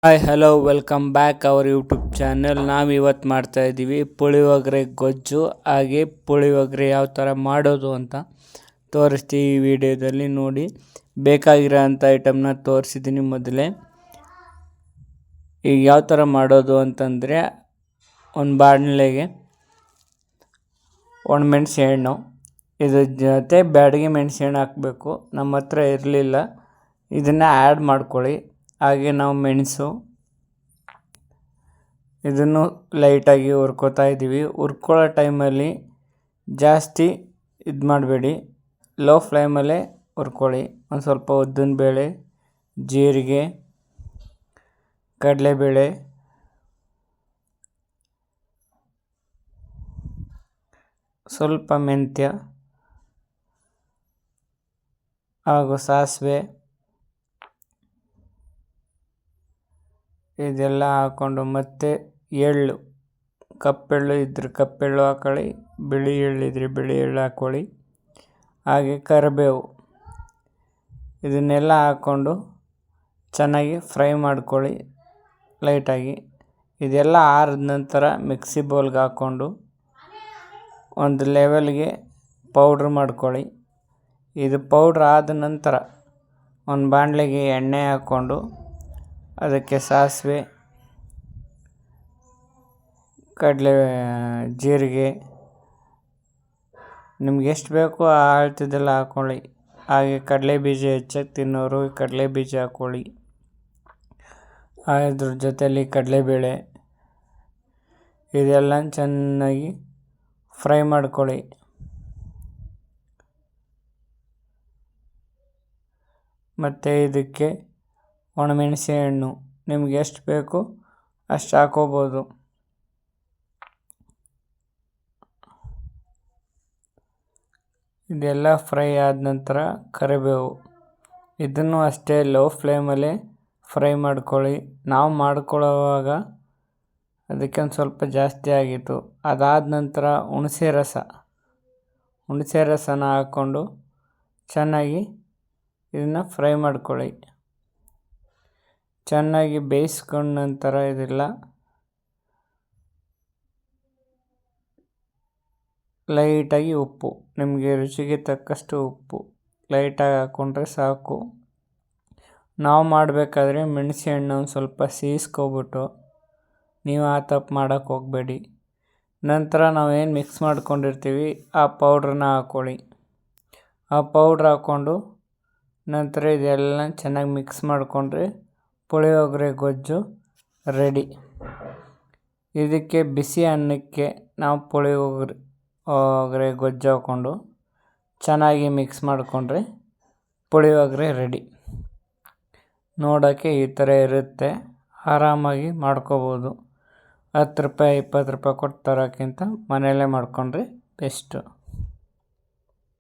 Hi hello welcome back our YouTube channel. ನಾವು ಇವತ್ತು ಮಾಡ್ತಾ ಇದ್ದೀವಿ ಪುಳಿಯೋಗರೆ ಗೊಜ್ಜು. ಹಾಗೆ ಪುಳಿಯೋಗರೆ ಯಾವ ಥರ ಮಾಡೋದು ಅಂತ ತೋರಿಸ್ತೀವಿ ಈ ವಿಡಿಯೋದಲ್ಲಿ. ನೋಡಿ, ಬೇಕಾಗಿರೋ ಅಂಥ ಐಟಮ್ನ ತೋರಿಸಿದ್ದೀನಿ ಮೊದಲೇ. ಈಗ ಯಾವ ಥರ ಮಾಡೋದು ಅಂತಂದರೆ, ಒಂದು ಬಾಣಲೆಗೆ ಒಣಮೆಣಸೆ ಹಣ್ಣು, ಇದ್ರ ಜೊತೆ ಬ್ಯಾಡಗಿ ಮೆಣಸೆ ಹಣ್ಣು ಹಾಕಬೇಕು. ನಮ್ಮ ಹತ್ರ ಇರಲಿಲ್ಲ, ಇದನ್ನು ಆ್ಯಡ್ ಮಾಡ್ಕೊಳ್ಳಿ. ಹಾಗೆ ನಾವು ಮೆಣಸು ಇದನ್ನು ಲೈಟಾಗಿ ಹುರ್ಕೋತಾ ಇದ್ದೀವಿ. ಹುರ್ಕೊಳ್ಳೋ ಟೈಮಲ್ಲಿ ಜಾಸ್ತಿ ಇದು ಮಾಡಬೇಡಿ, ಲೋ ಫ್ಲೇಮಲ್ಲೇ ಹುರ್ಕೊಳ್ಳಿ. ಒಂದು ಸ್ವಲ್ಪ ಉದ್ದಿನಬೇಳೆ, ಜೀರಿಗೆ, ಕಡಲೆಬೇಳೆ, ಸ್ವಲ್ಪ ಮೆಂತ್ಯ ಹಾಗೂ ಸಾಸಿವೆ ಇದೆಲ್ಲ ಹಾಕ್ಕೊಂಡು, ಮತ್ತು ಎಳ್ಳು, ಕಪ್ಪೆಳ್ಳು ಇದ್ರೆ ಕಪ್ಪೆಳ್ಳು ಹಾಕೊಳ್ಳಿ, ಬಿಳಿ ಎಳ್ಳು ಇದ್ರೆ ಬಿಳಿ ಎಳ್ಳು ಹಾಕ್ಕೊಳ್ಳಿ. ಹಾಗೆ ಕರಿಬೇವು, ಇದನ್ನೆಲ್ಲ ಹಾಕ್ಕೊಂಡು ಚೆನ್ನಾಗಿ ಫ್ರೈ ಮಾಡ್ಕೊಳ್ಳಿ ಲೈಟಾಗಿ. ಇದೆಲ್ಲ ಆರಿದ ನಂತರ ಮಿಕ್ಸಿ ಬೌಲ್ಗೆ ಹಾಕ್ಕೊಂಡು ಒಂದು ಲೆವೆಲ್ಗೆ ಪೌಡ್ರ್ ಮಾಡ್ಕೊಳ್ಳಿ. ಇದು ಪೌಡ್ರ್ ಆದ ನಂತರ ಒಂದು ಬಾಣಲೆಗೆ ಎಣ್ಣೆ ಹಾಕ್ಕೊಂಡು ಅದಕ್ಕೆ ಸಾಸಿವೆ, ಜೀರಿಗೆ, ನಿಮ್ಗೆ ಎಷ್ಟು ಬೇಕೋ ಆ ಅಳತೆದೆಲ್ಲ ಹಾಕ್ಕೊಳ್ಳಿ. ಹಾಗೆ ಕಡಲೆ ಬೀಜ ಹೆಚ್ಚಾಗಿ ತಿನ್ನೋರು ಕಡಲೆ ಬೀಜ ಹಾಕ್ಕೊಳ್ಳಿ. ಅದ್ರ ಜೊತೆಯಲ್ಲಿ ಕಡಲೆಬೇಳೆ ಇದೆಲ್ಲ ಚೆನ್ನಾಗಿ ಫ್ರೈ ಮಾಡ್ಕೊಳ್ಳಿ. ಮತ್ತು ಇದಕ್ಕೆ ಒಣಮೆಣಸೆ ಹಣ್ಣು ನಿಮ್ಗೆ ಎಷ್ಟು ಬೇಕು ಅಷ್ಟು ಹಾಕೋಬೋದು. ಇದೆಲ್ಲ ಫ್ರೈ ಆದ ನಂತರ ಕರಿಬೇವು, ಇದನ್ನು ಅಷ್ಟೇ ಲೋ ಫ್ಲೇಮಲ್ಲೇ ಫ್ರೈ ಮಾಡ್ಕೊಳ್ಳಿ. ನಾವು ಮಾಡ್ಕೊಳ್ಳೋವಾಗ ಅದಕ್ಕೆ ಒಂದು ಸ್ವಲ್ಪ ಜಾಸ್ತಿ ಆಗಿತ್ತು. ಅದಾದ ನಂತರ ಹುಣಸೆ ರಸನ ಹಾಕ್ಕೊಂಡು ಚೆನ್ನಾಗಿ ಇದನ್ನು ಫ್ರೈ ಮಾಡ್ಕೊಳ್ಳಿ. ಚೆನ್ನಾಗಿ ಬೇಯಿಸ್ಕೊಂಡ ನಂತರ ಇದೆಲ್ಲ ಲೈಟಾಗಿ ಉಪ್ಪು, ನಿಮಗೆ ರುಚಿಗೆ ತಕ್ಕಷ್ಟು ಉಪ್ಪು ಲೈಟಾಗಿ ಹಾಕ್ಕೊಂಡ್ರೆ ಸಾಕು. ನಾವು ಮಾಡಬೇಕಾದ್ರೆ ಮೆಣಸೆ ಹಣ್ಣು ಒಂದು ಸ್ವಲ್ಪ ಸೀಸ್ಕೊಬಿಟ್ಟು, ನೀವು ಆ ತಪ್ಪು ಮಾಡೋಕ್ಕೆ ಹೋಗಬೇಡಿ. ನಂತರ ನಾವೇನು ಮಿಕ್ಸ್ ಮಾಡ್ಕೊಂಡಿರ್ತೀವಿ ಆ ಪೌಡ್ರನ್ನ ಹಾಕ್ಕೊಳ್ಳಿ. ಆ ಪೌಡ್ರ್ ಹಾಕ್ಕೊಂಡು ನಂತರ ಇದೆಲ್ಲ ಚೆನ್ನಾಗಿ ಮಿಕ್ಸ್ ಮಾಡಿಕೊಂಡ್ರೆ ಪುಳಿಯೋಗರೆ ಗೊಜ್ಜು ರೆಡಿ. ಇದಕ್ಕೆ ಬಿಸಿ ಅನ್ನಕ್ಕೆ ನಾವು ಪುಳಿಯೋಗರೆ ಗೊಜ್ಜು ಹಾಕ್ಕೊಂಡು ಚೆನ್ನಾಗಿ ಮಿಕ್ಸ್ ಮಾಡಿಕೊಂಡ್ರೆ ಪುಳಿಯೋಗರೆ ರೆಡಿ. ನೋಡೋಕ್ಕೆ ಈ ಥರ ಇರುತ್ತೆ, ಆರಾಮಾಗಿ ಮಾಡ್ಕೋಬೋದು. 10 ರೂಪಾಯಿ 20 ರೂಪಾಯಿ ಕೊಟ್ಟು ತರೋಕ್ಕಿಂತ ಮನೆಯಲ್ಲೇ ಮಾಡಿಕೊಂಡ್ರೆ ಬೆಸ್ಟು.